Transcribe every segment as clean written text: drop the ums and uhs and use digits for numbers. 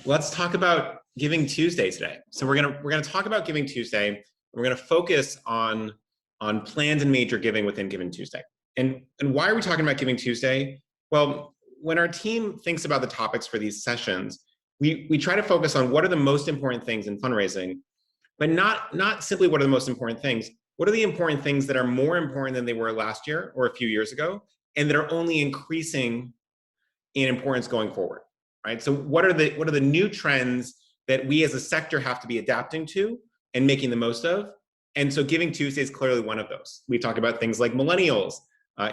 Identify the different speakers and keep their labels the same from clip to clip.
Speaker 1: Let's talk about Giving Tuesday today. So we're gonna talk about Giving Tuesday. We're gonna focus on planned and major giving within Giving Tuesday. And why are we talking about Giving Tuesday? Well, when our team thinks about the topics for these sessions, we try to focus on what are the most important things in fundraising, but not simply what are the most important things. What are the important things that are more important than they were last year or a few years ago, and that are only increasing in importance going forward, right? So what are the new trends that we as a sector have to be adapting to and making the most of? And so Giving Tuesday is clearly one of those. We talk about things like millennials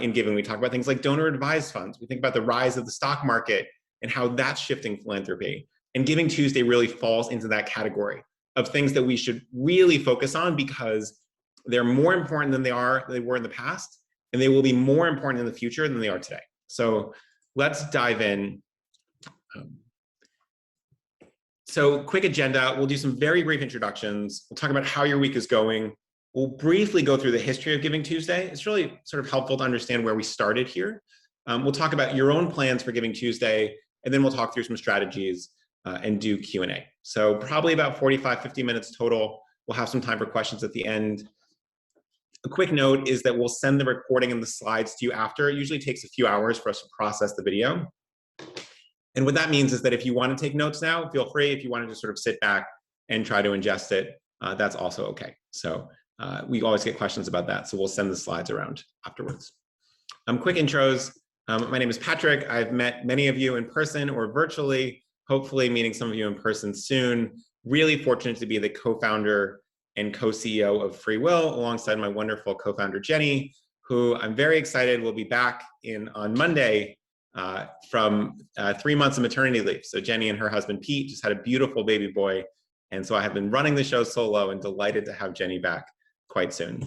Speaker 1: in giving. We talk about things like donor advised funds. We think about the rise of the stock market and how that's shifting philanthropy. And Giving Tuesday really falls into that category of things that we should really focus on because they're more important than they were in the past, and they will be more important in the future than they are today. So let's dive in. So quick agenda, we'll do some very brief introductions. We'll talk about how your week is going. We'll briefly go through the history of Giving Tuesday. It's really sort of helpful to understand where we started here. We'll talk about your own plans for Giving Tuesday, and then we'll talk through some strategies and do Q&A. So probably about 45, 50 minutes total. We'll have some time for questions at the end. A quick note is that we'll send the recording and the slides to you after. It usually takes a few hours for us to process the video. And what that means is that if you want to take notes now, feel free. If you want to just sort of sit back and try to ingest it, that's also okay. So we always get questions about that. So we'll send the slides around afterwards. Quick intros. My name is Patrick. I've met many of you in person or virtually, hopefully meeting some of you in person soon. Really fortunate to be the co-founder and co-CEO of FreeWill alongside my wonderful co-founder Jenny, who I'm very excited will be back on Monday from 3 months of maternity leave. So Jenny and her husband Pete just had a beautiful baby boy. And so I have been running the show solo and delighted to have Jenny back quite soon.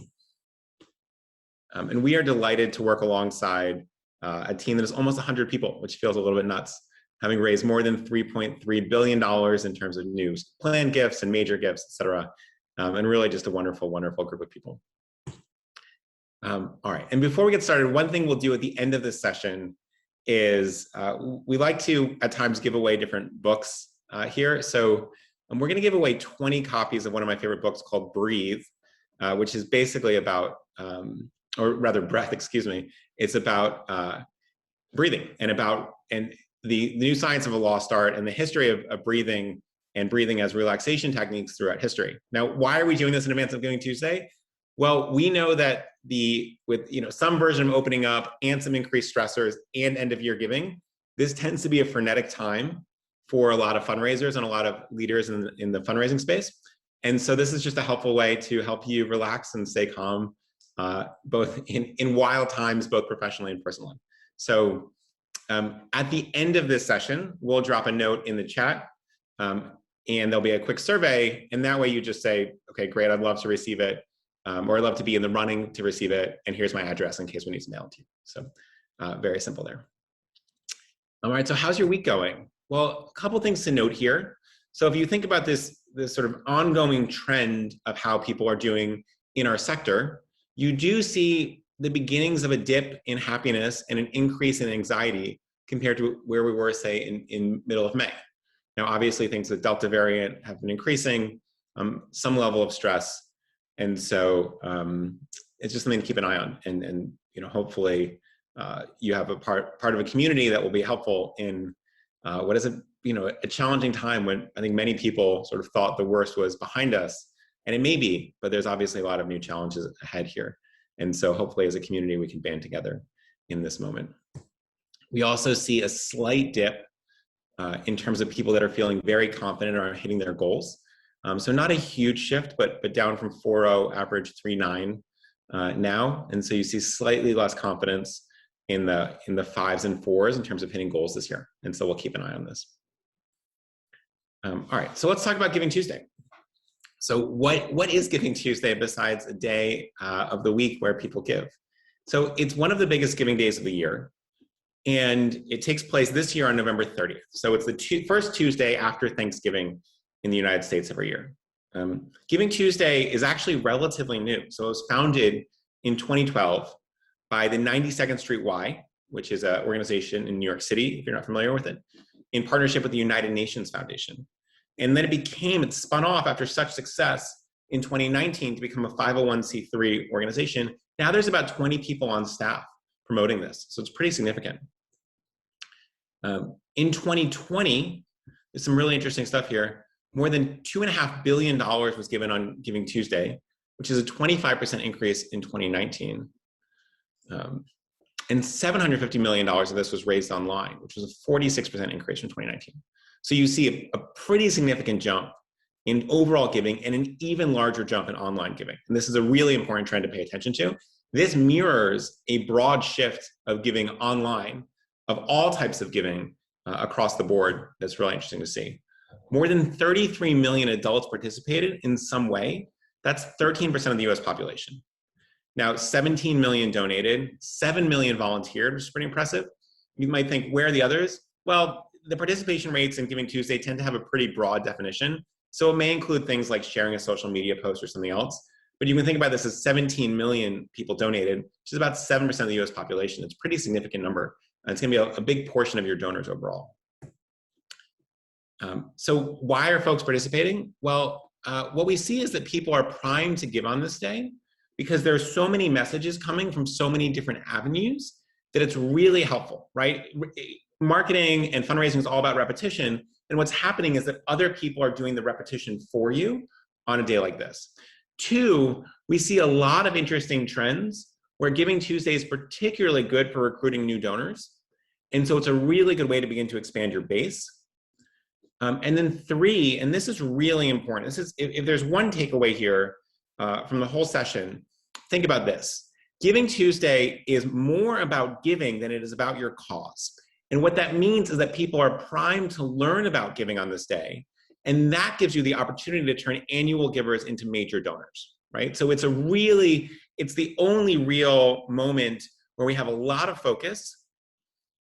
Speaker 1: And we are delighted to work alongside a team that is almost 100 people, which feels a little bit nuts, having raised more than $3.3 billion in terms of new planned gifts and major gifts, et cetera. And really just a wonderful, wonderful group of people. All right, and before we get started, one thing we'll do at the end of this session is we like to, at times, give away different books here. So we're gonna give away 20 copies of one of my favorite books called Breathe, which is basically about, or rather breath, excuse me. It's about breathing and the new science of a lost art and the history of breathing and breathing as relaxation techniques throughout history. Now, why are we doing this in advance of Giving Tuesday? Well, we know that with some version of opening up and some increased stressors and end of year giving, this tends to be a frenetic time for a lot of fundraisers and a lot of leaders in the fundraising space. And so this is just a helpful way to help you relax and stay calm, both in wild times, both professionally and personally. So at the end of this session, we'll drop a note in the chat. And there'll be a quick survey, and that way you just say, okay, great, I'd love to receive it, or I'd love to be in the running to receive it, and here's my address in case we need to mail it to you. So very simple there. All right, so how's your week going? Well, a couple things to note here. So if you think about this sort of ongoing trend of how people are doing in our sector, you do see the beginnings of a dip in happiness and an increase in anxiety compared to where we were, say, in middle of May. Now, obviously, things with Delta variant have been increasing, some level of stress. And so it's just something to keep an eye on. And hopefully you have a part of a community that will be helpful in what is a challenging time when I think many people sort of thought the worst was behind us. And it may be, but there's obviously a lot of new challenges ahead here. And so hopefully as a community, we can band together in this moment. We also see a slight dip in terms of people that are feeling very confident or hitting their goals. So not a huge shift, but down from 4.0, average 3.9 now. And so you see slightly less confidence in the 5s and 4s in terms of hitting goals this year. And so we'll keep an eye on this. All right, so let's talk about Giving Tuesday. So what is Giving Tuesday besides a day of the week where people give? So it's one of the biggest giving days of the year. And it takes place this year on November 30th. So it's the first Tuesday after Thanksgiving in the United States every year. Giving Tuesday is actually relatively new. So it was founded in 2012 by the 92nd Street Y, which is an organization in New York City, if you're not familiar with it. in partnership with the United Nations Foundation. And then it spun off after such success in 2019 to become a 501c3 organization. Now there's about 20 people on staff promoting this. So it's pretty significant. In 2020, there's some really interesting stuff here. More than $2.5 billion was given on Giving Tuesday, which is a 25% increase in 2019. And $750 million of this was raised online, which was a 46% increase from 2019. So you see a pretty significant jump in overall giving and an even larger jump in online giving. And this is a really important trend to pay attention to. This mirrors a broad shift of giving online, of all types of giving across the board. That's really interesting to see. More than 33 million adults participated in some way. That's 13% of the US population. Now, 17 million donated, 7 million volunteered, which is pretty impressive. You might think, where are the others? Well, the participation rates in Giving Tuesday tend to have a pretty broad definition. So it may include things like sharing a social media post or something else. But you can think about this as 17 million people donated, which is about 7% of the US population. It's a pretty significant number. And it's gonna be a big portion of your donors overall. So why are folks participating? Well, what we see is that people are primed to give on this day because there are so many messages coming from so many different avenues that it's really helpful, right? Marketing and fundraising is all about repetition. And what's happening is that other people are doing the repetition for you on a day like this. Two, we see a lot of interesting trends where Giving Tuesday is particularly good for recruiting new donors. And so it's a really good way to begin to expand your base. And then three, and this is really important. This is, if there's one takeaway here from the whole session, think about this. Giving Tuesday is more about giving than it is about your cause. And what that means is that people are primed to learn about giving on this day. And that gives you the opportunity to turn annual givers into major donors, right? So it's the only real moment where we have a lot of focus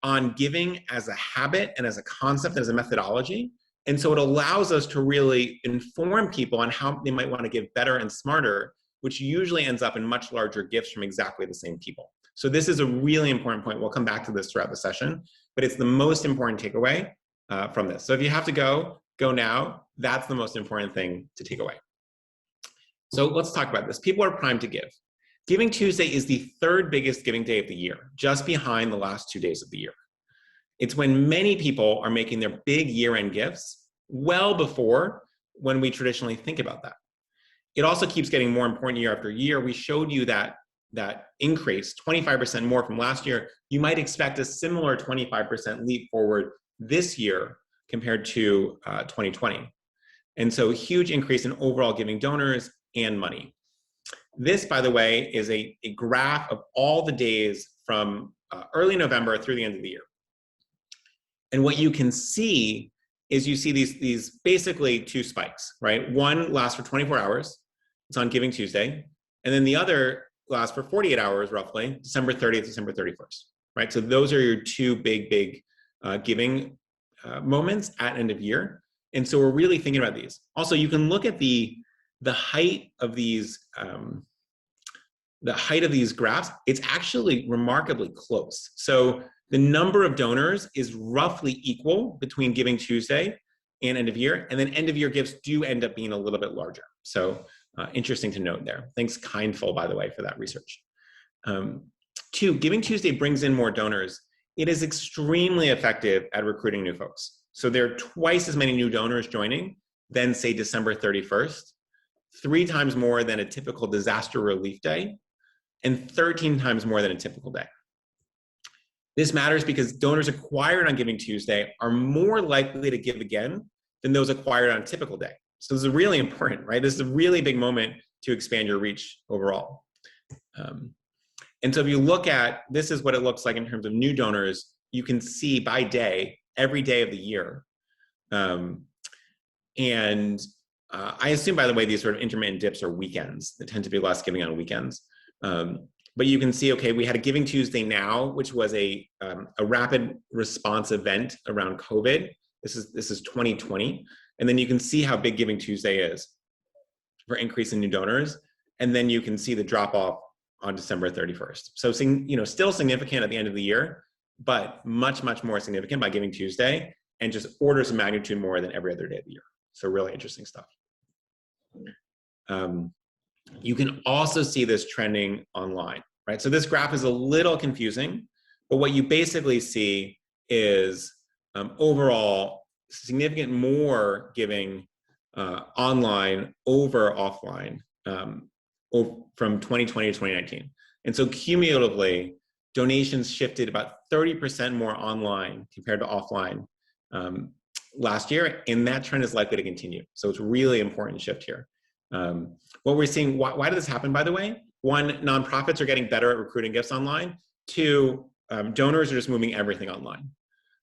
Speaker 1: on giving as a habit and as a concept, as a methodology. And so it allows us to really inform people on how they might want to give better and smarter, which usually ends up in much larger gifts from exactly the same people. So this is a really important point. We'll come back to this throughout the session, but it's the most important takeaway from this. So if you have to go now. That's the most important thing to take away. So let's talk about this. People are primed to give. Giving Tuesday is the third biggest giving day of the year, just behind the last 2 days of the year. It's when many people are making their big year-end gifts well before when we traditionally think about that. It also keeps getting more important year after year. We showed you that increase, 25% more from last year. You might expect a similar 25% leap forward this year compared to 2020. And so a huge increase in overall giving donors and money. This, by the way, is a graph of all the days from early November through the end of the year. And what you can see is you see these basically two spikes, right? One lasts for 24 hours. It's on Giving Tuesday. And then the other lasts for 48 hours, roughly, December 30th, December 31st, right? So those are your two big giving moments at end of year. And so we're really thinking about these. Also, you can look at the height of these graphs. It's actually remarkably close. So the number of donors is roughly equal between Giving Tuesday and end of year, and then end of year gifts do end up being a little bit larger. So interesting to note there. Thanks Kindful, by the way, for that research. Two, Giving Tuesday brings in more donors. It is extremely effective at recruiting new folks. So there are twice as many new donors joining than, say, December 31st, 3 times more than a typical disaster relief day, and 13 times more than a typical day. This matters because donors acquired on Giving Tuesday are more likely to give again than those acquired on a typical day. So this is really important, right? This is a really big moment to expand your reach overall. And so if you look at, this is what it looks like in terms of new donors, you can see by day, every day of the year. I assume, by the way, these sort of intermittent dips are weekends. There tend to be less giving on weekends. But you can see, okay, we had a Giving Tuesday now, which was a rapid response event around COVID. This is 2020. And then you can see how big Giving Tuesday is for increase in new donors. And then you can see the drop off on December 31st. So, still significant at the end of the year, but much, much more significant by Giving Tuesday. and just orders of magnitude more than every other day of the year. So really interesting stuff. You can also see this trending online, right? So this graph is a little confusing, but what you basically see is overall significant more giving online over offline from 2020 to 2019. And so cumulatively, donations shifted about 30% more online compared to offline last year, and that trend is likely to continue. So it's a really important shift here. What we're seeing, why did this happen, by the way? One, nonprofits are getting better at recruiting gifts online. Two, donors are just moving everything online.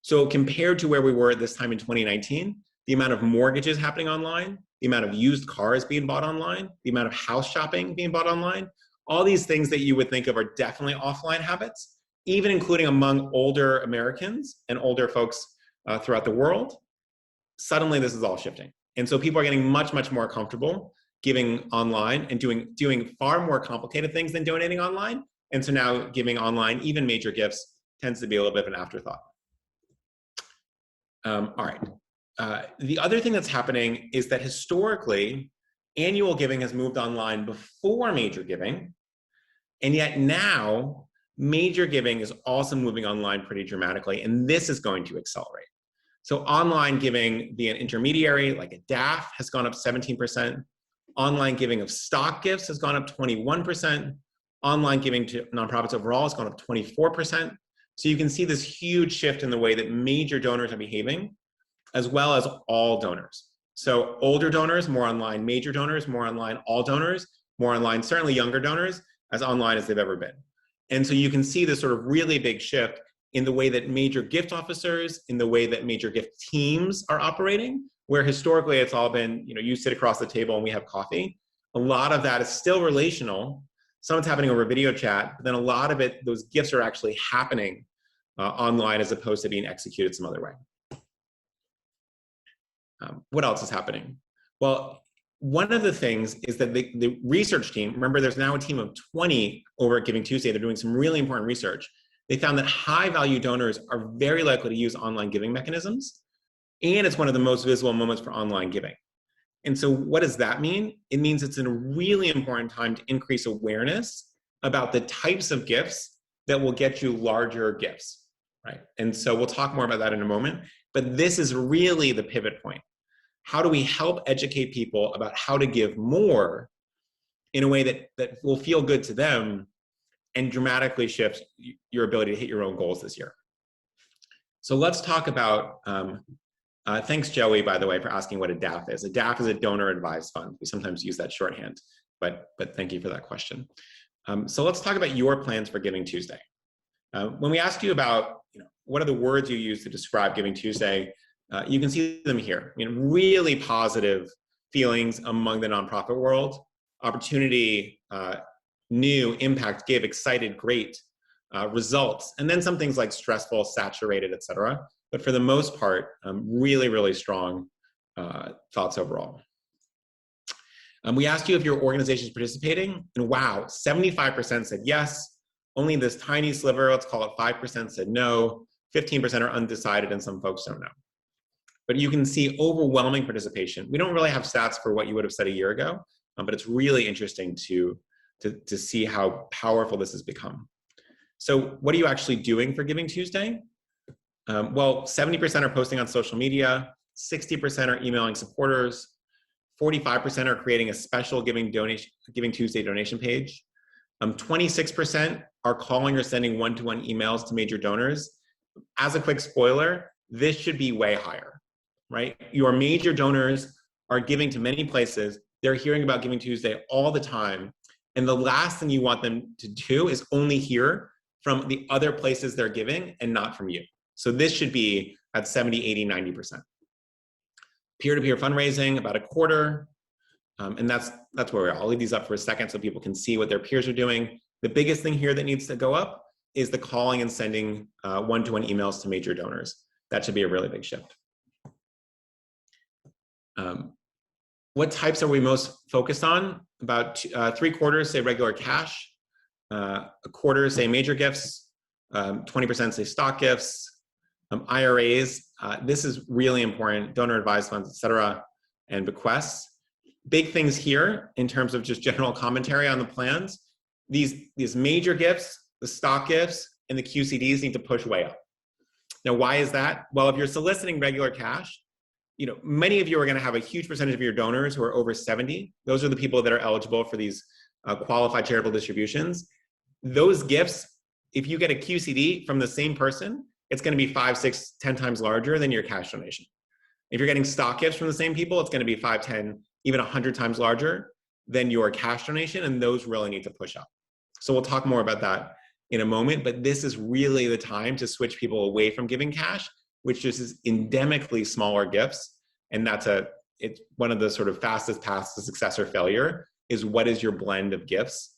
Speaker 1: So compared to where we were at this time in 2019, the amount of mortgages happening online, the amount of used cars being bought online, the amount of house shopping being bought online, all these things that you would think of are definitely offline habits, even including among older Americans and older folks throughout the world. Suddenly this is all shifting. And so people are getting much, much more comfortable giving online and doing far more complicated things than donating online. And so now giving online, even major gifts, tends to be a little bit of an afterthought. All right. The other thing that's happening is that historically, annual giving has moved online before major giving. And yet now, major giving is also moving online pretty dramatically. And this is going to accelerate. So online giving via an intermediary, like a DAF, has gone up 17%. Online giving of stock gifts has gone up 21%. Online giving to nonprofits overall has gone up 24%. So you can see this huge shift in the way that major donors are behaving, as well as all donors. So older donors, more online, major donors, more online, all donors, more online, certainly younger donors, as online as they've ever been. And so you can see this sort of really big shift in the way that major gift officers, in the way that major gift teams are operating, where historically it's all been, you sit across the table and we have coffee. A lot of that is still relational. Some it's happening over video chat, but then a lot of it, those gifts are actually happening online as opposed to being executed some other way. What else is happening? Well, one of the things is that the research team, remember there's now a team of 20 over at GivingTuesday, they're doing some really important research. They found that high value donors are very likely to use online giving mechanisms, and it's one of the most visible moments for online giving. And so what does that mean? It means it's a really important time to increase awareness about the types of gifts that will get you larger gifts, right? And so we'll talk more about that in a moment, but this is really the pivot point. How do we help educate people about how to give more in a way that will feel good to them and dramatically shift your ability to hit your own goals this year? So let's talk about, thanks Joey, by the way, for asking what a DAF is. A DAF is a donor advised fund. We sometimes use that shorthand, but thank you for that question. So let's talk about your plans for GivingTuesday. When we asked you about, what are the words you use to describe GivingTuesday, you can see them here. Really positive feelings among the nonprofit world: opportunity, new, impact, give, excited, great, results, and then some things like stressful, saturated, etc. But for the most part, really, really strong thoughts overall. We asked you if your organization is participating, and wow, 75% said yes. Only this tiny sliver, let's call it 5%, said no. 15% are undecided, and some folks don't know. But you can see overwhelming participation. We don't really have stats for what you would have said a year ago, but it's really interesting to see how powerful this has become. So what are you actually doing for GivingTuesday? Well, 70% are posting on social media, 60% are emailing supporters, 45% are creating a special GivingTuesday donation page, 26% are calling or sending one-to-one emails to major donors. As a quick spoiler, this should be way higher, right? Your major donors are giving to many places. They're hearing about GivingTuesday all the time. And the last thing you want them to do is only hear from the other places they're giving and not from you. So this should be at 70, 80, 90%. Peer-to-peer fundraising, about a quarter. And that's where we are. I'll leave these up for a second so people can see what their peers are doing. The biggest thing here that needs to go up is the calling and sending one-to-one emails to major donors. That should be a really big shift. What types are we most focused on? About 3/4 say regular cash, a quarter say major gifts, 20% say stock gifts, IRAs This is really important, donor advised funds, et cetera, and bequests. Big things here in terms of just general commentary on the plans. These major gifts, the stock gifts, and the QCDs need to push way up. Now, why is that? Well, if you're soliciting regular cash, many of you are going to have a huge percentage of your donors who are over 70. Those are the people that are eligible for these qualified charitable distributions. Those gifts, if you get a QCD from the same person, it's going to be 5, 6, 10 times larger than your cash donation. If you're getting stock gifts from the same people, it's going to be 5, 10, even 100 times larger than your cash donation, and those really need to push up. So we'll talk more about that in a moment, but this is really the time to switch people away from giving cash, which just is endemically smaller gifts. And it's one of the sort of fastest paths to success or failure is what is your blend of gifts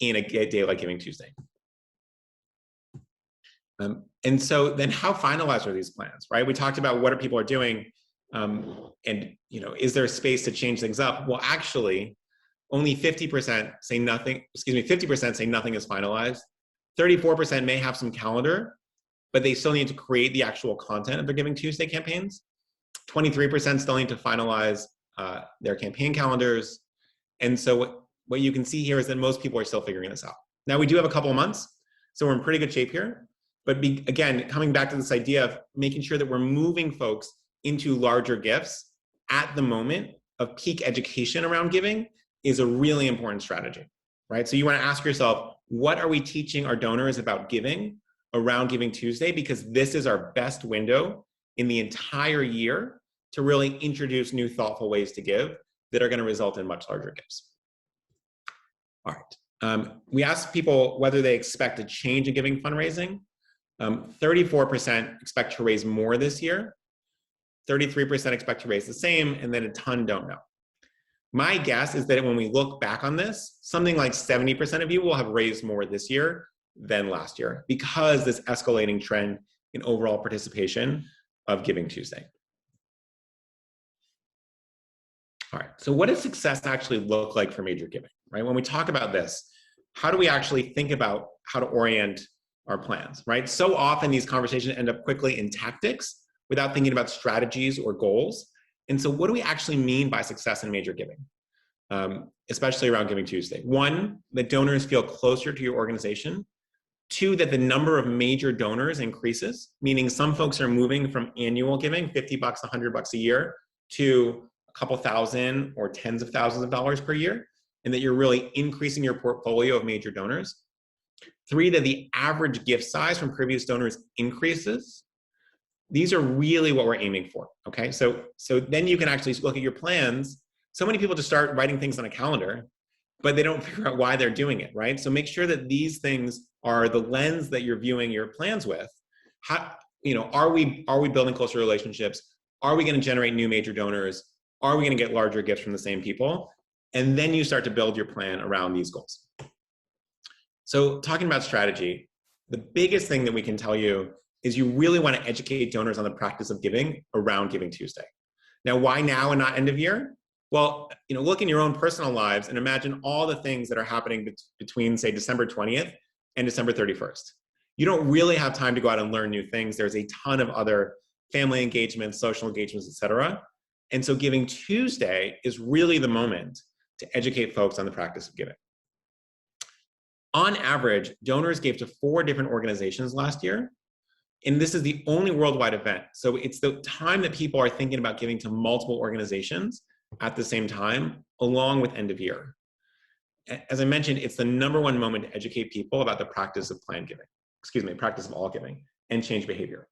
Speaker 1: in a day like Giving Tuesday. And so then how finalized are these plans, right? We talked about what people are doing and is there a space to change things up? Well, actually, only 50% say nothing, 50% say nothing is finalized. 34% may have some calendar, but they still need to create the actual content of their Giving Tuesday campaigns. 23% still need to finalize their campaign calendars. And so what you can see here is that most people are still figuring this out. Now, we do have a couple of months, so we're in pretty good shape here. But again, coming back to this idea of making sure that we're moving folks into larger gifts at the moment of peak education around giving is a really important strategy, right? So you want to ask yourself, what are we teaching our donors about giving around Giving Tuesday? Because this is our best window in the entire year to really introduce new thoughtful ways to give that are going to result in much larger gifts. All right. We asked people whether they expect a change in giving fundraising. 34% expect to raise more this year. 33% expect to raise the same, and then a ton don't know. My guess is that when we look back on this, something like 70% of you will have raised more this year than last year because this escalating trend in overall participation of Giving Tuesday. All right, so what does success actually look like for major giving, right? When we talk about this, how do we actually think about how to orient our plans, right? So often these conversations end up quickly in tactics without thinking about strategies or goals. And so what do we actually mean by success in major giving, especially around Giving Tuesday? One, that donors feel closer to your organization. Two, that the number of major donors increases, meaning some folks are moving from annual giving, $50, $100 a year, to a couple thousand or tens of thousands of dollars per year, and that you're really increasing your portfolio of major donors. Three, that the average gift size from previous donors increases. These are really what we're aiming for, okay? So then you can actually look at your plans. So many people just start writing things on a calendar, but they don't figure out why they're doing it, right? So make sure that these things are the lens that you're viewing your plans with. How, are we building closer relationships? Are we going to generate new major donors? Are we going to get larger gifts from the same people? And then you start to build your plan around these goals. So talking about strategy, the biggest thing that we can tell you is you really want to educate donors on the practice of giving around Giving Tuesday. Now, why now and not end of year? Well, look in your own personal lives and imagine all the things that are happening between, say, December 20th and December 31st. You don't really have time to go out and learn new things. There's a ton of other family engagements, social engagements, et cetera. And so Giving Tuesday is really the moment to educate folks on the practice of giving. On average, donors gave to 4 different organizations last year. And this is the only worldwide event. So it's the time that people are thinking about giving to multiple organizations at the same time, along with end of year. As I mentioned, it's the #1 moment to educate people about the practice of practice of all giving and change behavior.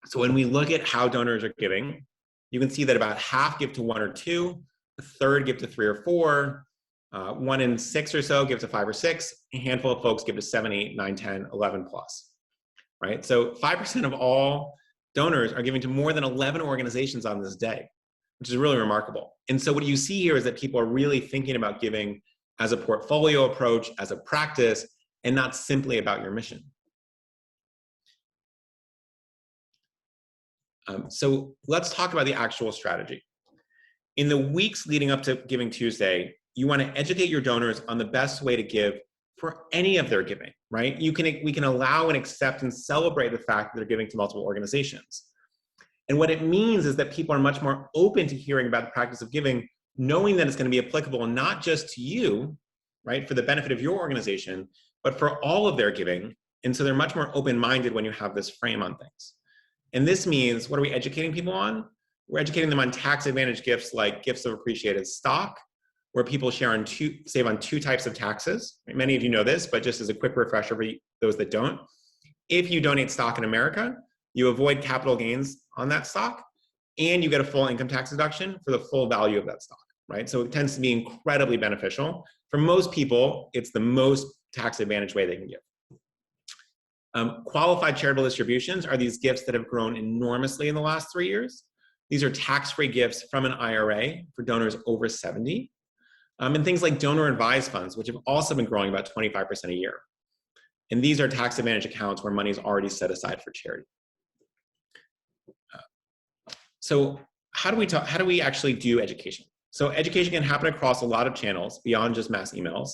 Speaker 1: So when we look at how donors are giving, you can see that about half give to 1 or 2, a third give to 3 or 4, 1 in 6 or so give to 5 or 6, a handful of folks give to 7, 8, 9, 10, 11 plus, right? So 5% of all donors are giving to more than 11 organizations on this day, which is really remarkable. And so what you see here is that people are really thinking about giving as a portfolio approach, as a practice, and not simply about your mission. So let's talk about the actual strategy. In the weeks leading up to Giving Tuesday, you want to educate your donors on the best way to give for any of their giving, right? We can allow and accept and celebrate the fact that they're giving to multiple organizations. And what it means is that people are much more open to hearing about the practice of giving, knowing that it's going to be applicable not just to you, right, for the benefit of your organization, but for all of their giving. And so they're much more open-minded when you have this frame on things. And this means, what are we educating people on? We're educating them on tax advantage gifts like gifts of appreciated stock, where people save on two types of taxes. Many of you know this, but just as a quick refresher for those that don't, if you donate stock in America, you avoid capital gains on that stock, and you get a full income tax deduction for the full value of that stock, right? So it tends to be incredibly beneficial. For most people, it's the most tax advantage way they can give. Qualified charitable distributions are these gifts that have grown enormously in the last 3 years. These are tax-free gifts from an IRA for donors over 70. And things like donor advised funds, which have also been growing about 25% a year. And these are tax advantage accounts where money is already set aside for charity. So how do we actually do education? So education can happen across a lot of channels beyond just mass emails.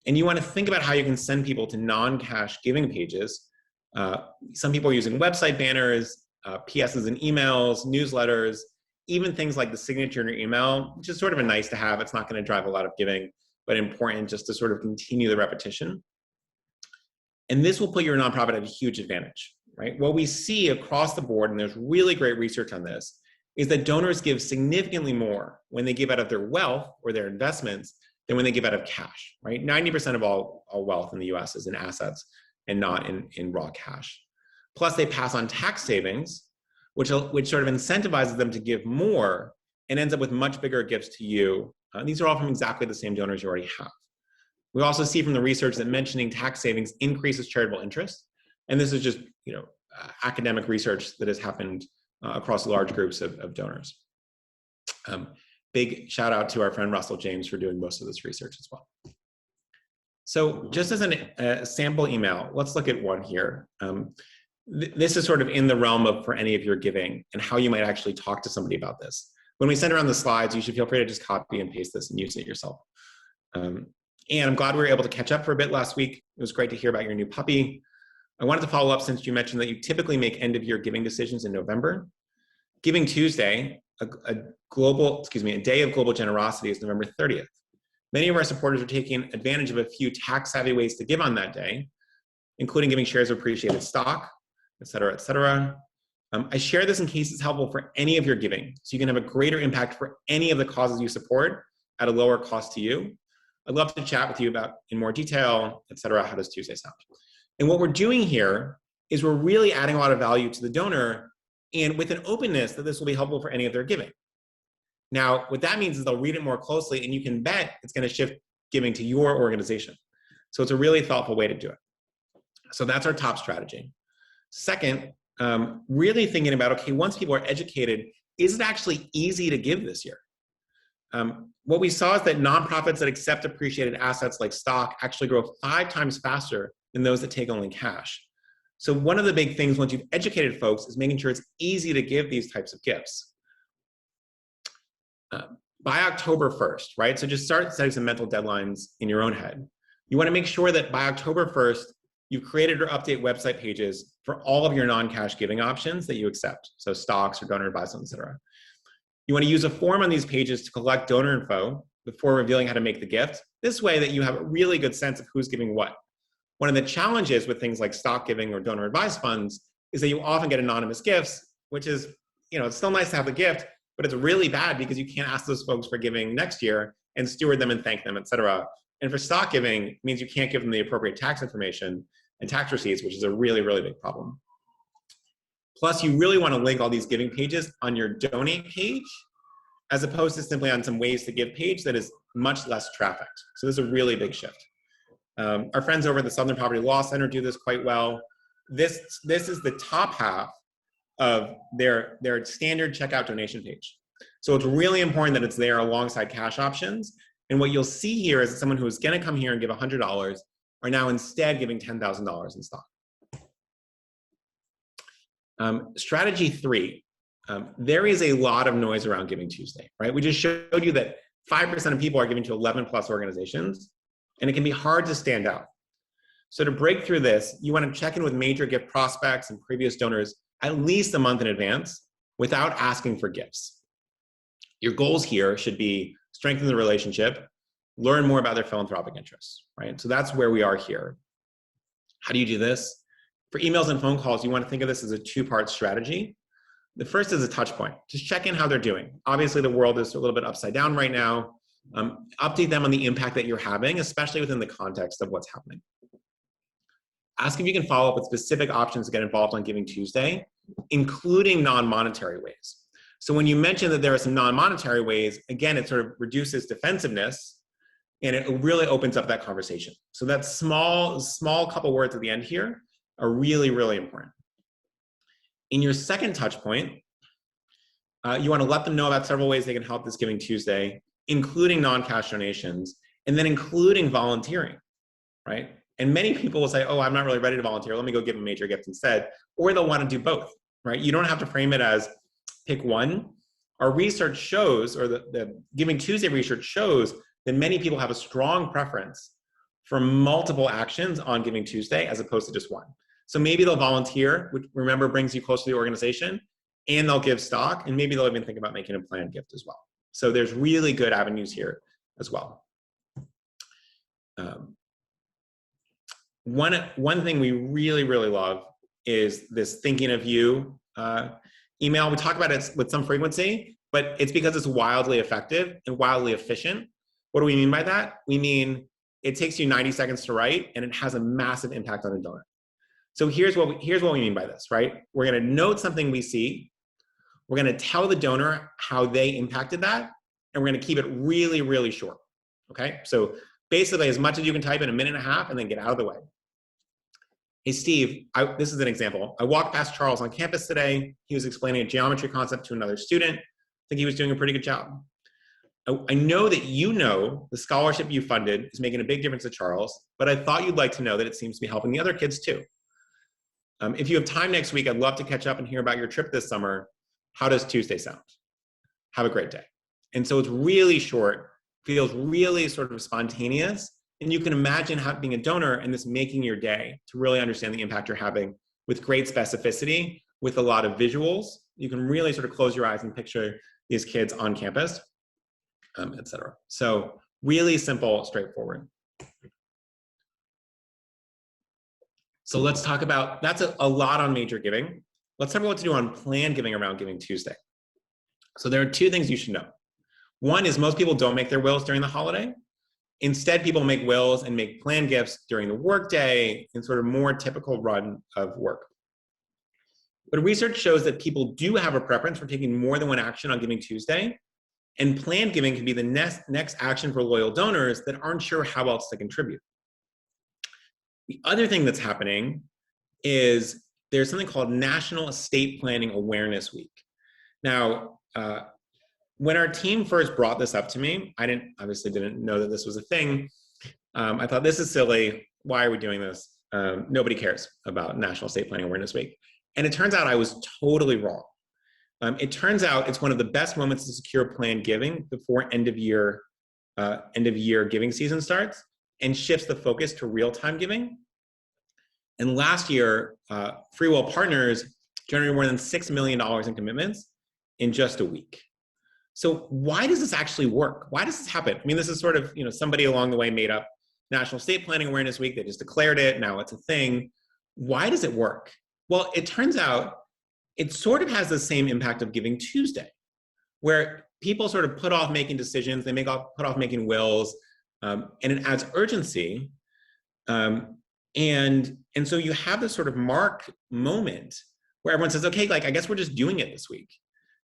Speaker 1: And you want to think about how you can send people to non-cash giving pages. Some people are using website banners, PSs and emails, newsletters, even things like the signature in your email, which is sort of a nice to have. It's not going to drive a lot of giving, but important just to sort of continue the repetition. And this will put your nonprofit at a huge advantage, right? What we see across the board, and there's really great research on this, is that donors give significantly more when they give out of their wealth or their investments than when they give out of cash, right? 90% of all wealth in the US is in assets and not in raw cash. Plus they pass on tax savings, which sort of incentivizes them to give more and ends up with much bigger gifts to you. These are all from exactly the same donors you already have. We also see from the research that mentioning tax savings increases charitable interest. And this is just academic research that has happened across large groups of donors. Big shout out to our friend Russell James for doing most of this research as well. So just as a sample email, let's look at one here. This is sort of in the realm of for any of your giving and how you might actually talk to somebody about this. When we send around the slides, you should feel free to just copy and paste this and use it yourself. And I'm glad we were able to catch up for a bit last week. It was great to hear about your new puppy. I wanted to follow up since you mentioned that you typically make end of year giving decisions in November. Giving Tuesday, a day of global generosity is November 30th. Many of our supporters are taking advantage of a few tax savvy ways to give on that day, including giving shares of appreciated stock, et cetera, et cetera. I share this in case it's helpful for any of your giving, so you can have a greater impact for any of the causes you support at a lower cost to you. I'd love to chat with you about in more detail, et cetera. How does Tuesday sound? And what we're doing here is we're really adding a lot of value to the donor and with an openness that this will be helpful for any of their giving. Now, what that means is they'll read it more closely and you can bet it's going to shift giving to your organization. So it's a really thoughtful way to do it. So that's our top strategy. Second, really thinking about, okay, once people are educated, is it actually easy to give this year? What we saw is that nonprofits that accept appreciated assets like stock actually grow 5 times faster than those that take only cash. So one of the big things once you've educated folks is making sure it's easy to give these types of gifts. By October 1st, right? So just start setting some mental deadlines in your own head. You want to make sure that by October 1st, you've created or update website pages for all of your non-cash giving options that you accept. So stocks or donor advised, et cetera. You want to use a form on these pages to collect donor info before revealing how to make the gift. This way that you have a really good sense of who's giving what. One of the challenges with things like stock giving or donor advised funds is that you often get anonymous gifts, which is, it's still nice to have the gift, but it's really bad because you can't ask those folks for giving next year and steward them and thank them, et cetera. And for stock giving, it means you can't give them the appropriate tax information and tax receipts, which is a really, really big problem. Plus, you really want to link all these giving pages on your donate page, as opposed to simply on some ways to give page that is much less trafficked. So this is a really big shift. Our friends over at the Southern Poverty Law Center do this quite well. This is the top half of their standard checkout donation page. So it's really important that it's there alongside cash options. And what you'll see here is that someone who is going to come here and give $100 are now instead giving $10,000 in stock. Strategy 3, there is a lot of noise around Giving Tuesday, right? We just showed you that 5% of people are giving to 11+ organizations. and it can be hard to stand out. So to break through this, you want to check in with major gift prospects and previous donors at least a month in advance without asking for gifts. Your goals here should be strengthen the relationship, learn more about their philanthropic interests, right? So that's where we are here. How do you do this? For emails and phone calls, you want to think of this as a two-part strategy. The first is a touch point. Just check in how they're doing. Obviously, the world is a little bit upside down right now. Update them on the impact that you're having, especially within the context of what's happening. Ask if you can follow up with specific options to get involved on Giving Tuesday, including non-monetary ways. So when you mention that there are some non-monetary ways, again, it sort of reduces defensiveness and it really opens up that conversation. So that small couple words at the end here are really, really important. In your second touch point, you want to let them know about several ways they can help this Giving Tuesday, including non-cash donations, and then including volunteering, right? And many people will say, oh, I'm not really ready to volunteer. Let me go give a major gift instead. Or they'll want to do both, right? You don't have to frame it as pick one. Our research shows, or the Giving Tuesday research shows, that many people have a strong preference for multiple actions on Giving Tuesday as opposed to just one. So maybe they'll volunteer, which remember brings you close to the organization, and they'll give stock, and maybe they'll even think about making a planned gift as well. So there's really good avenues here as well. One thing we really, really love is this thinking of you email. We talk about it with some frequency, but it's because it's wildly effective and wildly efficient. What do we mean by that? We mean it takes you 90 seconds to write, and it has a massive impact on a donor. So here's what we mean by this, right? We're going to note something we see. We're going to tell the donor how they impacted that, and we're going to keep it really, really short, okay? So basically as much as you can type in a minute and a half and then get out of the way. Hey, Steve, this is an example. I walked past Charles on campus today. He was explaining a geometry concept to another student. I think he was doing a pretty good job. I know that you know the scholarship you funded is making a big difference to Charles, but I thought you'd like to know that it seems to be helping the other kids too. If you have time next week, I'd love to catch up and hear about your trip this summer. How does Tuesday sound? Have a great day. And so it's really short, feels really sort of spontaneous, and you can imagine how being a donor and this making your day to really understand the impact you're having with great specificity, with a lot of visuals. You can really sort of close your eyes and picture these kids on campus, et cetera. So really simple, straightforward. So let's talk about, that's a lot on major giving. Let's talk about what to do on planned giving around Giving Tuesday. So there are two things you should know. One is most people don't make their wills during the holiday. Instead, people make wills and make planned gifts during the workday and sort of more typical run of work. But research shows that people do have a preference for taking more than one action on Giving Tuesday, and planned giving can be the next action for loyal donors that aren't sure how else to contribute. The other thing that's happening is there's something called National Estate Planning Awareness Week. Now, when our team first brought this up to me, I obviously didn't know that this was a thing. I thought, this is silly. Why are we doing this? Nobody cares about National Estate Planning Awareness Week. And it turns out I was totally wrong. It turns out it's one of the best moments to secure planned giving before end of year giving season starts, and shifts the focus to real-time giving. And last year, FreeWill partners generated more than $6 million in commitments in just a week. So why does this actually work? Why does this happen? I mean, this is sort of, somebody along the way made up National Estate Planning Awareness Week. They just declared it. Now it's a thing. Why does it work? Well, it turns out it sort of has the same impact of Giving Tuesday, where people sort of put off making decisions. They put off making wills, and it adds urgency. And so you have this sort of mark moment where everyone says, okay, I guess we're just doing it this week.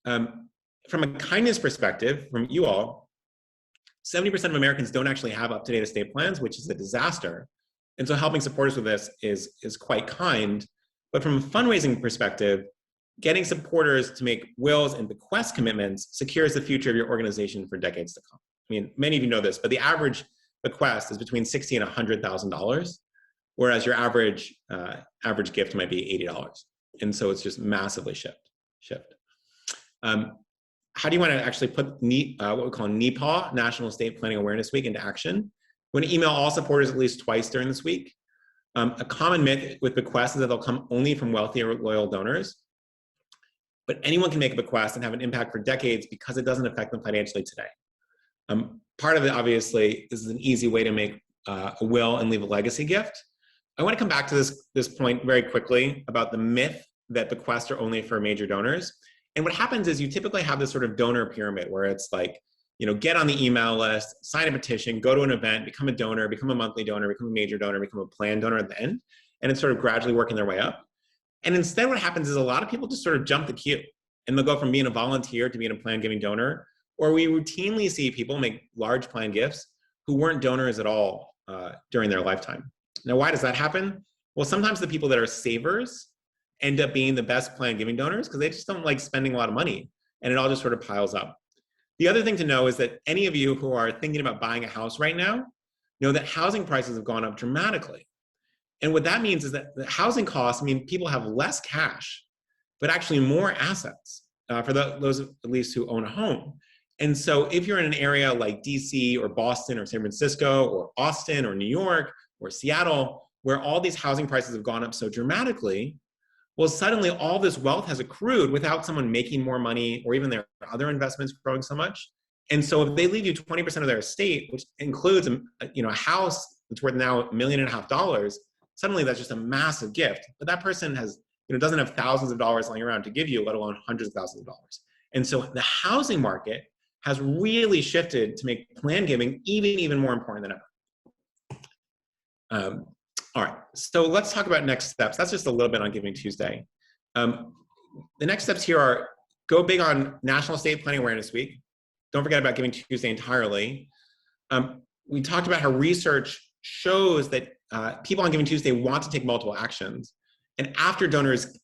Speaker 1: From a kindness perspective, from you all, 70% of Americans don't actually have up-to-date estate plans, which is a disaster. And so helping supporters with this is quite kind. But from a fundraising perspective, getting supporters to make wills and bequest commitments secures the future of your organization for decades to come. I mean, many of you know this, but the average bequest is between $60,000 and $100,000, whereas your average gift might be $80. And so it's just massively shift. How do you want to actually put what we call NEPAW, National Estate Planning Awareness Week, into action? We want to email all supporters at least twice during this week. A common myth with bequests is that they'll come only from wealthy or loyal donors. But anyone can make a bequest and have an impact for decades because it doesn't affect them financially today. Part of it, obviously, is an easy way to make a will and leave a legacy gift. I want to come back to this point very quickly about the myth that bequests are only for major donors. And what happens is you typically have this sort of donor pyramid where it's like, get on the email list, sign a petition, go to an event, become a donor, become a monthly donor, become a major donor, become a planned donor at the end. And it's sort of gradually working their way up. And instead what happens is a lot of people just sort of jump the queue and they'll go from being a volunteer to being a planned giving donor. Or we routinely see people make large planned gifts who weren't donors at all during their lifetime. Now, why does that happen? Well, sometimes the people that are savers end up being the best planned giving donors because they just don't like spending a lot of money and it all just sort of piles up. The other thing to know is that any of you who are thinking about buying a house right now know that housing prices have gone up dramatically. And what that means is that the housing costs mean people have less cash, but actually more assets for those at least who own a home. And so if you're in an area like DC or Boston or San Francisco or Austin or New York or Seattle, where all these housing prices have gone up so dramatically, well, suddenly all this wealth has accrued without someone making more money or even their other investments growing so much. And so if they leave you 20% of their estate, which includes a house that's worth now $1.5 million, suddenly that's just a massive gift. But that person doesn't have thousands of dollars lying around to give you, let alone hundreds of thousands of dollars. And so the housing market has really shifted to make planned giving even more important than ever. All right, so let's talk about next steps. That's just a little bit on Giving Tuesday. The next steps here are go big on National Estate Planning Awareness Week. Don't forget about Giving Tuesday entirely. We talked about how research shows that people on Giving Tuesday want to take multiple actions. And after donors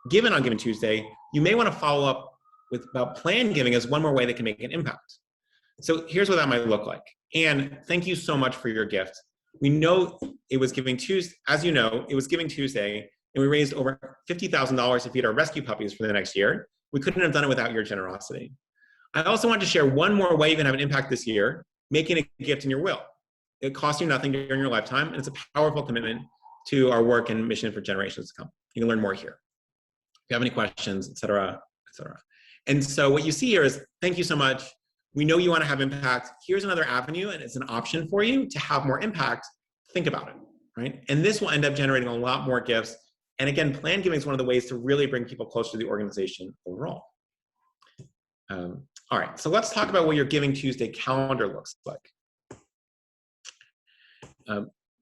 Speaker 1: given on Giving Tuesday, you may want to follow up about planned giving as one more way that can make an impact. So here's what that might look like. Anne, thank you so much for your gift. We know it was Giving Tuesday, as you know, it was Giving Tuesday, and we raised over $50,000 to feed our rescue puppies for the next year. We couldn't have done it without your generosity. I also want to share one more way you can have an impact this year, making a gift in your will. It costs you nothing during your lifetime, and it's a powerful commitment to our work and mission for generations to come. You can learn more here. If you have any questions, et cetera, et cetera. And so what you see here is, thank you so much. We know you want to have impact. Here's another avenue, and it's an option for you to have more impact. Think about it, right? And this will end up generating a lot more gifts. And again, planned giving is one of the ways to really bring people closer to the organization overall. All right, so let's talk about what your Giving Tuesday calendar looks like.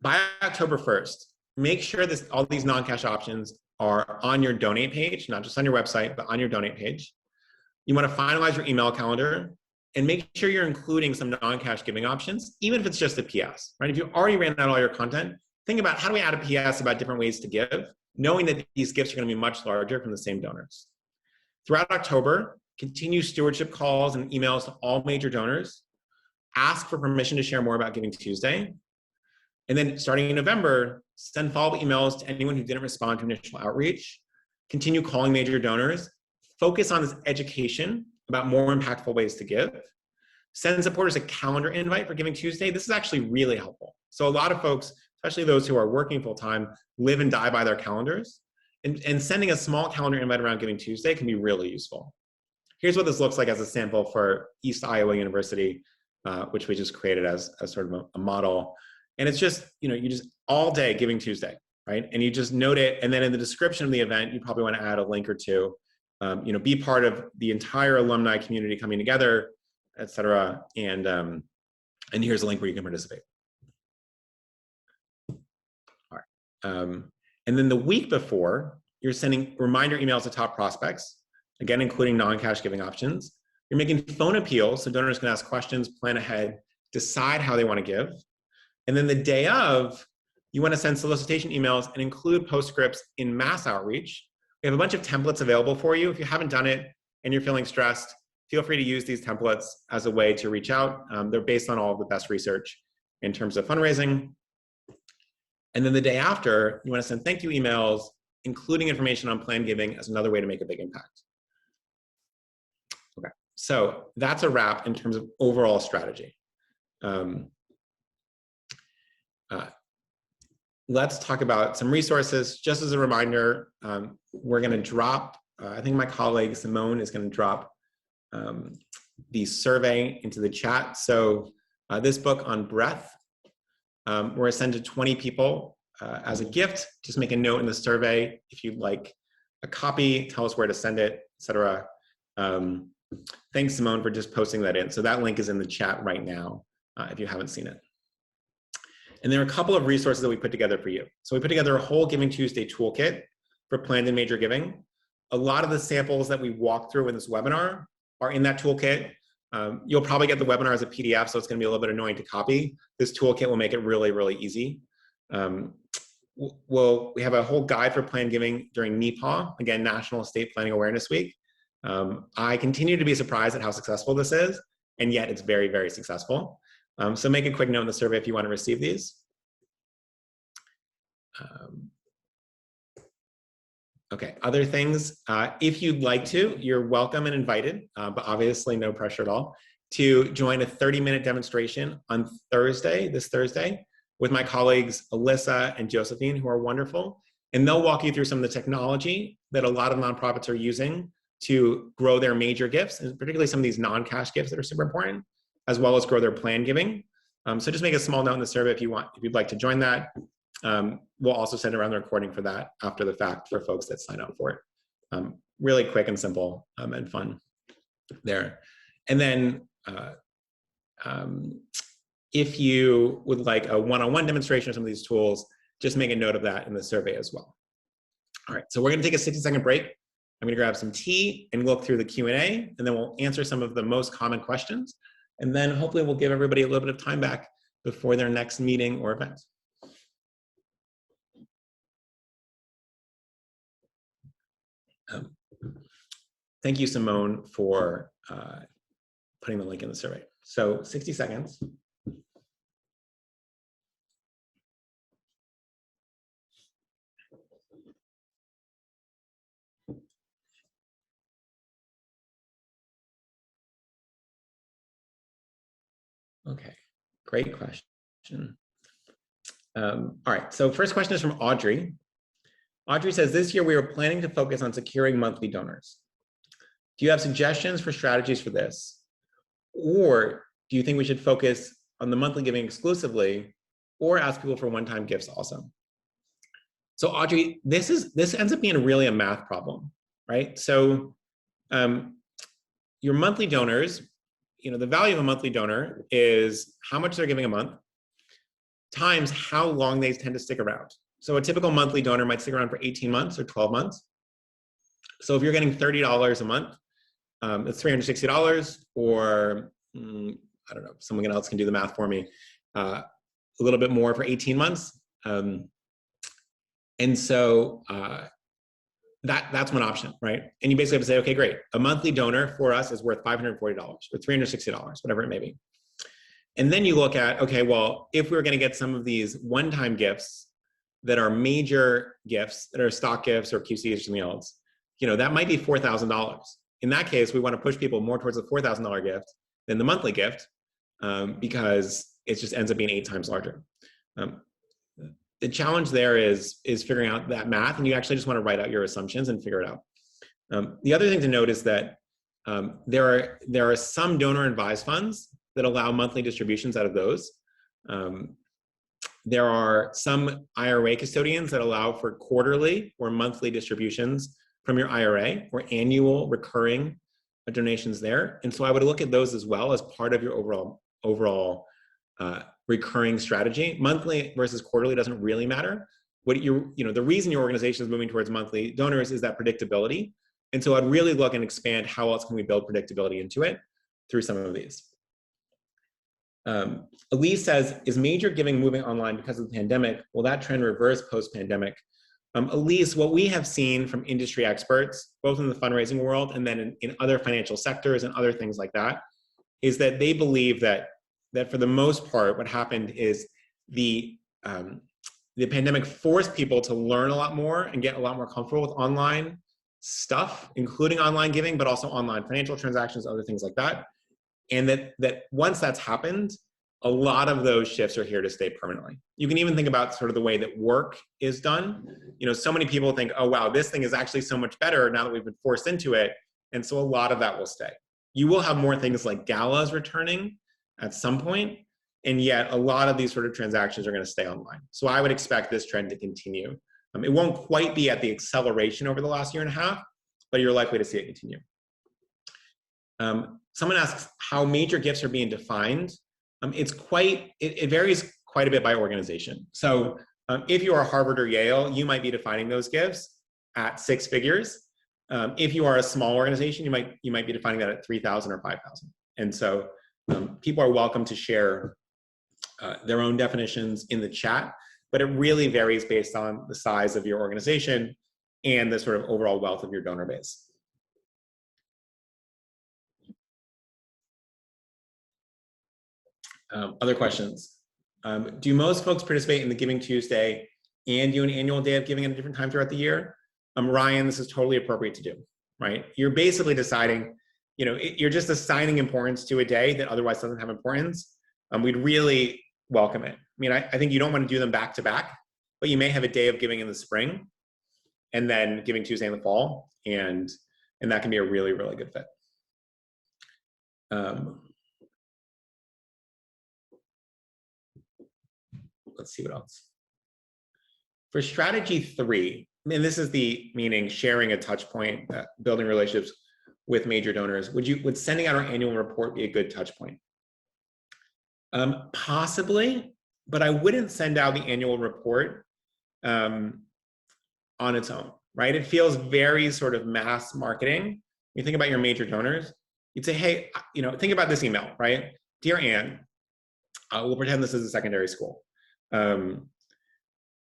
Speaker 1: By October 1st, make sure all these non-cash options are on your donate page, not just on your website, but on your donate page. You want to finalize your email calendar and make sure you're including some non-cash giving options, even if it's just a PS, right? If you already ran out all your content, think about how do we add a PS about different ways to give, knowing that these gifts are going to be much larger from the same donors. Throughout October, continue stewardship calls and emails to all major donors. Ask for permission to share more about Giving Tuesday. And then starting in November, send follow-up emails to anyone who didn't respond to initial outreach. Continue calling major donors. Focus on this education about more impactful ways to give. Send supporters a calendar invite for Giving Tuesday. This is actually really helpful. So a lot of folks, especially those who are working full-time, live and die by their calendars. And sending a small calendar invite around Giving Tuesday can be really useful. Here's what this looks like as a sample for East Iowa University, which we just created as sort of a model. And it's just, you just all day Giving Tuesday, right? And you just note it. And then in the description of the event, you probably want to add a link or two. Be part of the entire alumni community coming together, et cetera. And here's a link where you can participate. All right. And then the week before, you're sending reminder emails to top prospects, again, including non-cash giving options. You're making phone appeals so donors can ask questions, plan ahead, decide how they want to give. And then the day of, you want to send solicitation emails and include postscripts in mass outreach. We have a bunch of templates available for you. If you haven't done it and you're feeling stressed, feel free to use these templates as a way to reach out. They're based on all of the best research in terms of fundraising. And then the day after, you want to send thank you emails, including information on planned giving as another way to make a big impact. Okay, so that's a wrap in terms of overall strategy. let's talk about some resources. Just as a reminder, we're going to drop, I think my colleague Simone is going to drop the survey into the chat. So this book on breath, we're going to send to 20 people as a gift. Just make a note in the survey if you'd like a copy, tell us where to send it, etc. Thanks, Simone, for just posting that in. So that link is in the chat right now if you haven't seen it. And there are a couple of resources that we put together for you. So we put together a whole Giving Tuesday toolkit for planned and major giving. A lot of the samples that we walk through in this webinar are in that toolkit. You'll probably get the webinar as a PDF, so it's going to be a little bit annoying to copy. This toolkit will make it really, really easy. We have a whole guide for planned giving during NEPA, again, National Estate Planning Awareness Week. I continue to be surprised at how successful this is, and yet it's very, very successful. So make a quick note in the survey if you want to receive these. Okay, other things, if you'd like to, you're welcome and invited, but obviously no pressure at all, to join a 30-minute demonstration on Thursday, this Thursday, with my colleagues Alyssa and Josephine, who are wonderful. And they'll walk you through some of the technology that a lot of nonprofits are using to grow their major gifts, and particularly some of these non-cash gifts that are super important, as well as grow their planned giving. So just make a small note in the survey if you'd like to join that. We'll also send around the recording for that after the fact for folks that sign up for it. Really quick and simple and fun there. And then if you would like a one-on-one demonstration of some of these tools, just make a note of that in the survey as well. All right, so we're gonna take a 60-second break. I'm gonna grab some tea and look through the Q&A, and then we'll answer some of the most common questions. And then hopefully we'll give everybody a little bit of time back before their next meeting or event. Thank you, Simone, for putting the link in the survey. So 60 seconds. Okay, great question. All right, so first question is from Audrey. Audrey says, this year we are planning to focus on securing monthly donors. Do you have suggestions for strategies for this? Or do you think we should focus on the monthly giving exclusively or ask people for one-time gifts also? So Audrey, this ends up being really a math problem, right? So your monthly donors, the value of a monthly donor is how much they're giving a month times how long they tend to stick around. So a typical monthly donor might stick around for 18 months or 12 months. So if you're getting $30 a month, it's $360, or I don't know, someone else can do the math for me, a little bit more for 18 months. And so that's one option, right? And you basically have to say, okay, great. A monthly donor for us is worth $540 or $360, whatever it may be. And then you look at, okay, well, if we were going to get some of these one-time gifts that are major gifts, that are stock gifts or QC or something else, that might be $4,000. In that case, we want to push people more towards the $4,000 gift than the monthly gift because it just ends up being 8 times larger. The challenge there is figuring out that math, and you actually just want to write out your assumptions and figure it out. The other thing to note is that there are some donor advised funds that allow monthly distributions out of those. There are some IRA custodians that allow for quarterly or monthly distributions from your IRA or annual recurring donations there. And so I would look at those as well as part of your overall recurring strategy. Monthly versus quarterly doesn't really matter. The reason your organization is moving towards monthly donors is that predictability. And so I'd really look and expand how else can we build predictability into it through some of these. Elise says, is major giving moving online because of the pandemic? Will that trend reverse post-pandemic? Elise, what we have seen from industry experts, both in the fundraising world and then in other financial sectors and other things like that, is that they believe that for the most part, what happened is the pandemic forced people to learn a lot more and get a lot more comfortable with online stuff, including online giving, but also online financial transactions, other things like that. And that once that's happened, a lot of those shifts are here to stay permanently. You can even think about sort of the way that work is done. You know, so many people think, oh, wow, this thing is actually so much better now that we've been forced into it. And so a lot of that will stay. You will have more things like galas returning at some point, and yet a lot of these sort of transactions are going to stay online. So I would expect this trend to continue. It won't quite be at the acceleration over the last year and a half, but you're likely to see it continue. Someone asks how major gifts are being defined. It varies quite a bit by organization. So if you are Harvard or Yale, you might be defining those gifts at 6 figures. If you are a small organization, you might be defining that at 3,000 or 5,000. And so people are welcome to share their own definitions in the chat, but it really varies based on the size of your organization and the sort of overall wealth of your donor base. Other questions? Do most folks participate in the Giving Tuesday and do an annual day of giving at a different time throughout the year? Ryan, this is totally appropriate to do, right? You're basically deciding, you know, you're just assigning importance to a day that otherwise doesn't have importance. We'd really welcome it. I mean, I think you don't want to do them back to back, but you may have a day of giving in the spring and then Giving Tuesday in the fall, and that can be a really, really good fit. Let's see what else. For strategy 3, and this is the meaning sharing a touch point, building relationships with major donors, would sending out our annual report be a good touch point? Possibly, but I wouldn't send out the annual report on its own, right? It feels very sort of mass marketing. When you think about your major donors, you'd say, hey, you know, think about this email, right? Dear Anne, we'll pretend this is a secondary school.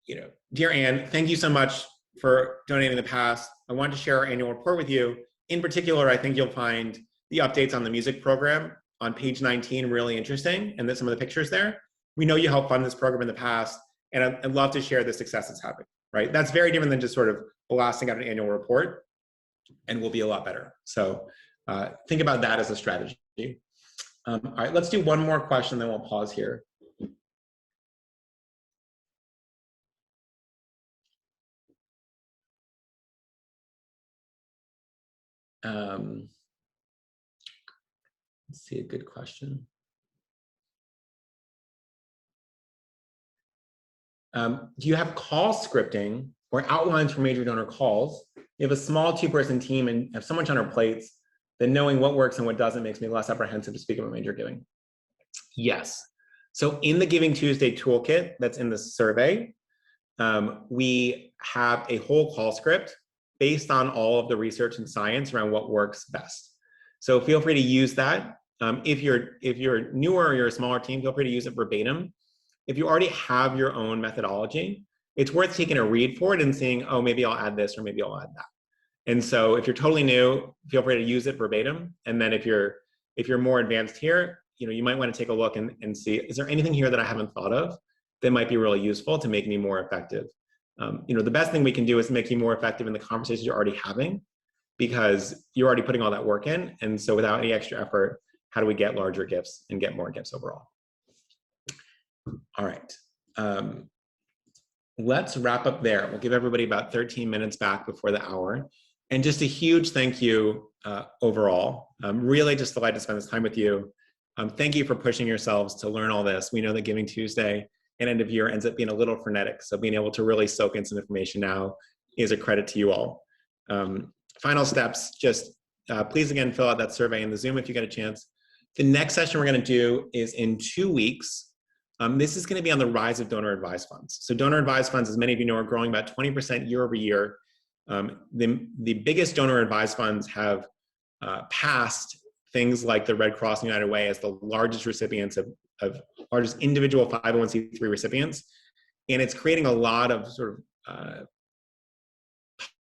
Speaker 1: You know, dear Anne, thank you so much for donating in the past. I wanted to share our annual report with you. In particular, I think you'll find the updates on the music program on page 19 really interesting, and some of the pictures there. We know you helped fund this program in the past, and I'd love to share the success it's having, right? That's very different than just sort of blasting out an annual report, and will be a lot better. So think about that as a strategy. All right, let's do one more question, then we'll pause here. Let's see, a good question. Do you have call scripting or outlines for major donor calls? You have a small 2-person team and have so much on our plates that knowing what works and what doesn't makes me less apprehensive to speak about major giving. Yes. So in the Giving Tuesday toolkit that's in the survey, we have a whole call script based on all of the research and science around what works best. So feel free to use that. If you're newer or you're a smaller team, feel free to use it verbatim. If you already have your own methodology, it's worth taking a read for it and seeing, oh, maybe I'll add this or maybe I'll add that. And so if you're totally new, feel free to use it verbatim. And then if you're more advanced here, you know, you might want to take a look and see, is there anything here that I haven't thought of that might be really useful to make me more effective? You know, the best thing we can do is make you more effective in the conversations you're already having, because you're already putting all that work in. And so without any extra effort, how do we get larger gifts and get more gifts overall? All right. Let's wrap up there. We'll give everybody about 13 minutes back before the hour. And just a huge thank you overall. I'm really just delighted to spend this time with you. Thank you for pushing yourselves to learn all this. We know that Giving Tuesday and end of year ends up being a little frenetic. So being able to really soak in some information now is a credit to you all. Final steps, just please again, fill out that survey in the Zoom if you get a chance. The next session we're gonna do is in 2 weeks. This is gonna be on the rise of donor advised funds. So donor advised funds, as many of you know, are growing about 20% year over year. The biggest donor advised funds have passed things like the Red Cross and United Way as the largest recipients of largest individual 501c3 recipients. And it's creating a lot of sort of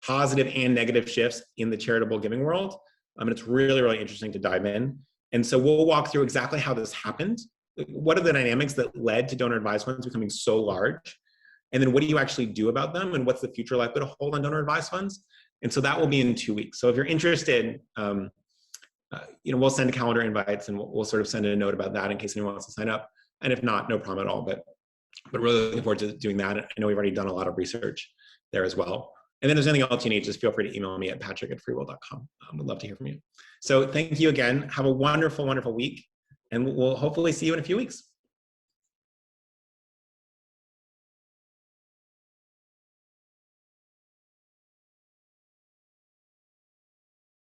Speaker 1: positive and negative shifts in the charitable giving world. And it's really, really interesting to dive in. And so we'll walk through exactly how this happened. What are the dynamics that led to donor advised funds becoming so large? And then what do you actually do about them? And what's the future likely to hold on donor advised funds? And so that will be in 2 weeks. So if you're interested, you know, we'll send calendar invites and we'll sort of send a note about that in case anyone wants to sign up. And if not, no problem at all. But really looking forward to doing that. I know we've already done a lot of research there as well. And then if there's anything else you need, just feel free to email me at patrick@freewill.com. We'd love to hear from you. So thank you again. Have a wonderful, wonderful week. And we'll hopefully see you in a few weeks.